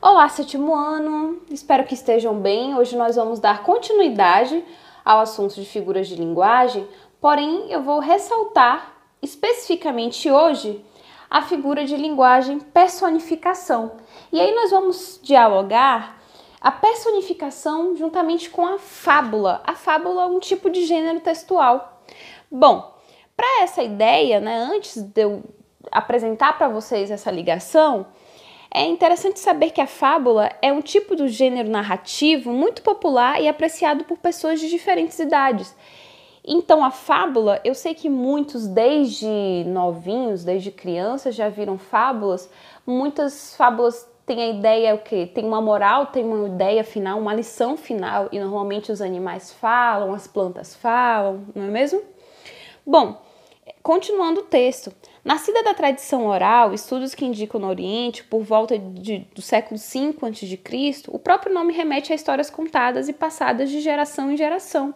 Olá, sétimo ano! Espero que estejam bem. Hoje nós vamos dar continuidade ao assunto de figuras de linguagem, porém eu vou ressaltar especificamente hoje a figura de linguagem personificação. E aí nós vamos dialogar a personificação juntamente com a fábula. A fábula é um tipo de gênero textual. Bom, para essa ideia, antes de eu apresentar para vocês essa ligação, é interessante saber que a fábula é um tipo de gênero narrativo muito popular e apreciado por pessoas de diferentes idades. Então, a fábula, eu sei que muitos, desde novinhos, desde crianças, já viram fábulas. Muitas fábulas têm a ideia, tem uma moral, tem uma ideia final, uma lição final, e normalmente os animais falam, as plantas falam, não é mesmo? Bom, continuando o texto. Nascida da tradição oral, estudos que indicam no Oriente, por volta do século V a.C., o próprio nome remete a histórias contadas e passadas de geração em geração.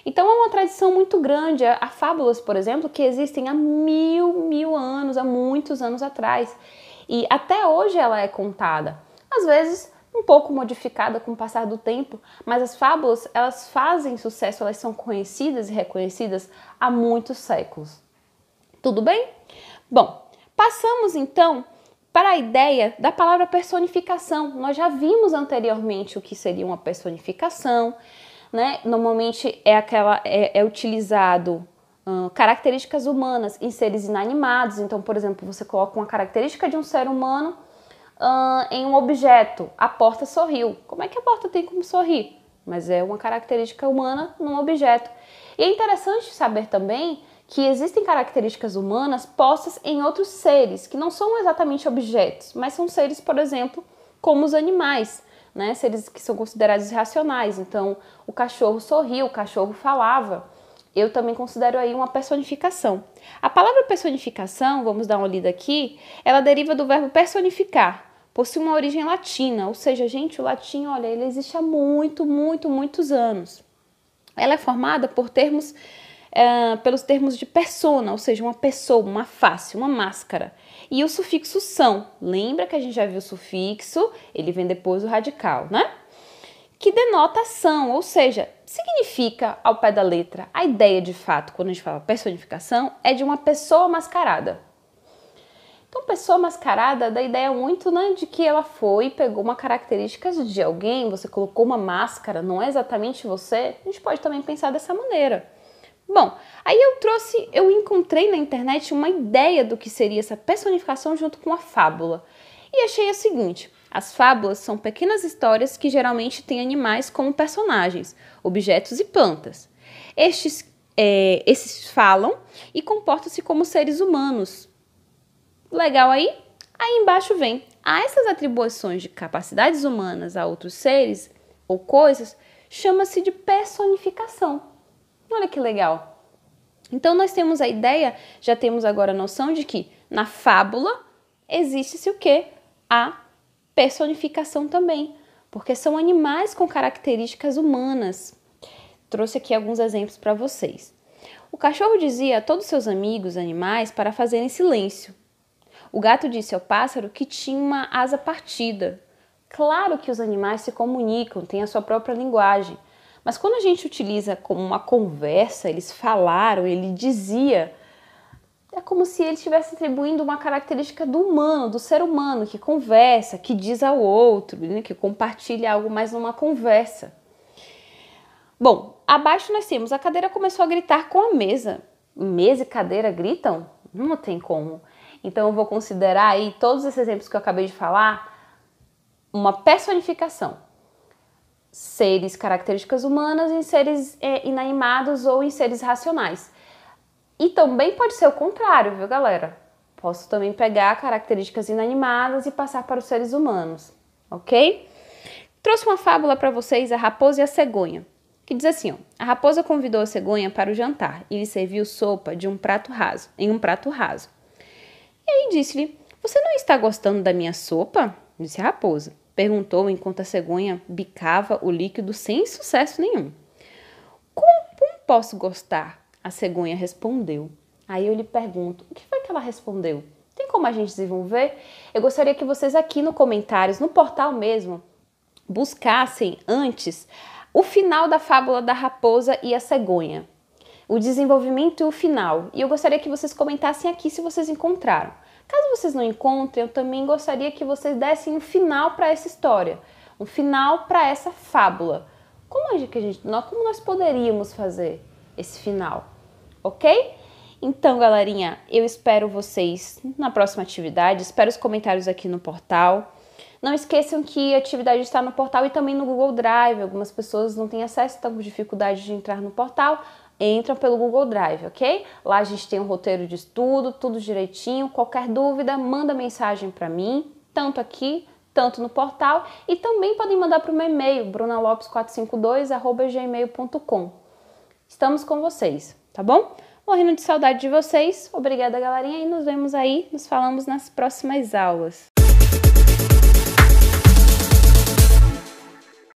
Então é uma tradição muito grande. Há fábulas, por exemplo, que existem há mil anos, há muitos anos atrás. E até hoje ela é contada. Às vezes um pouco modificada com o passar do tempo, mas as fábulas, elas fazem sucesso, elas são conhecidas e reconhecidas há muitos séculos. Tudo bem? Bom, passamos então para a ideia da palavra personificação. Nós já vimos anteriormente o que seria uma personificação, Normalmente é utilizado características humanas em seres inanimados. Então, por exemplo, você coloca uma característica de um ser humano em um objeto. A porta sorriu. Como é que a porta tem como sorrir? Mas é uma característica humana num objeto. E é interessante saber também que existem características humanas postas em outros seres, que não são exatamente objetos, mas são seres, por exemplo, como os animais, seres que são considerados irracionais. Então, o cachorro sorriu, o cachorro falava. Eu também considero aí uma personificação. A palavra personificação, vamos dar uma lida aqui, ela deriva do verbo personificar, possui uma origem latina, ou seja, gente, o latim, olha, ele existe há muitos anos. Ela é formada pelos termos de persona, ou seja, uma pessoa, uma face, uma máscara. E o sufixo são, lembra que a gente já viu o sufixo, ele vem depois do radical, que denota ação, ou seja, significa ao pé da letra. A ideia de fato, quando a gente fala personificação, é de uma pessoa mascarada. Então, pessoa mascarada dá ideia muito, de que ela foi e pegou uma característica de alguém, você colocou uma máscara, não é exatamente você. A gente pode também pensar dessa maneira. Bom, aí eu encontrei na internet uma ideia do que seria essa personificação junto com a fábula. E achei o seguinte: as fábulas são pequenas histórias que geralmente têm animais como personagens, objetos e plantas. Esses falam e comportam-se como seres humanos. Legal aí? Aí embaixo vem: a essas atribuições de capacidades humanas a outros seres ou coisas chama-se de personificação. Olha que legal. Então nós temos a ideia, já temos agora a noção de que na fábula existe-se o quê? A personificação também, porque são animais com características humanas. Trouxe aqui alguns exemplos para vocês. O cachorro dizia a todos seus amigos animais para fazerem silêncio. O gato disse ao pássaro que tinha uma asa partida. Claro que os animais se comunicam, têm a sua própria linguagem. Mas quando a gente utiliza como uma conversa, eles falaram, ele dizia, é como se ele estivesse atribuindo uma característica do humano, do ser humano, que conversa, que diz ao outro, que compartilha algo mais numa conversa. Bom, abaixo nós temos: a cadeira começou a gritar com a mesa. Mesa e cadeira gritam? Não tem como. Então eu vou considerar aí todos esses exemplos que eu acabei de falar uma personificação. Seres, características humanas em seres inanimados ou em seres racionais. E também pode ser o contrário, viu, galera? Posso também pegar características inanimadas e passar para os seres humanos, ok? Trouxe uma fábula para vocês, a raposa e a cegonha, que diz assim, a raposa convidou a cegonha para o jantar e lhe serviu sopa em um prato raso. E aí disse-lhe: você não está gostando da minha sopa? Disse a raposa. Perguntou enquanto a cegonha bicava o líquido sem sucesso nenhum. Como posso gostar? A cegonha respondeu. Aí eu lhe pergunto: o que foi que ela respondeu? Tem como a gente desenvolver? Eu gostaria que vocês aqui no comentários, no portal mesmo, buscassem antes o final da fábula da raposa e a cegonha. O desenvolvimento e o final. E eu gostaria que vocês comentassem aqui se vocês encontraram. Caso vocês não encontrem, eu também gostaria que vocês dessem um final para essa história, um final para essa fábula. Como nós poderíamos fazer esse final, ok? Então, galerinha, eu espero vocês na próxima atividade, espero os comentários aqui no portal. Não esqueçam que a atividade está no portal e também no Google Drive. Algumas pessoas não têm acesso, estão com dificuldade de entrar no portal, entram pelo Google Drive, ok? Lá a gente tem um roteiro de estudo, tudo direitinho. Qualquer dúvida, manda mensagem para mim, tanto aqui, tanto no portal. E também podem mandar para o meu e-mail, brunalopes452@gmail.com. Estamos com vocês, tá bom? Morrendo de saudade de vocês. Obrigada, galerinha, e nos vemos aí, nos falamos nas próximas aulas.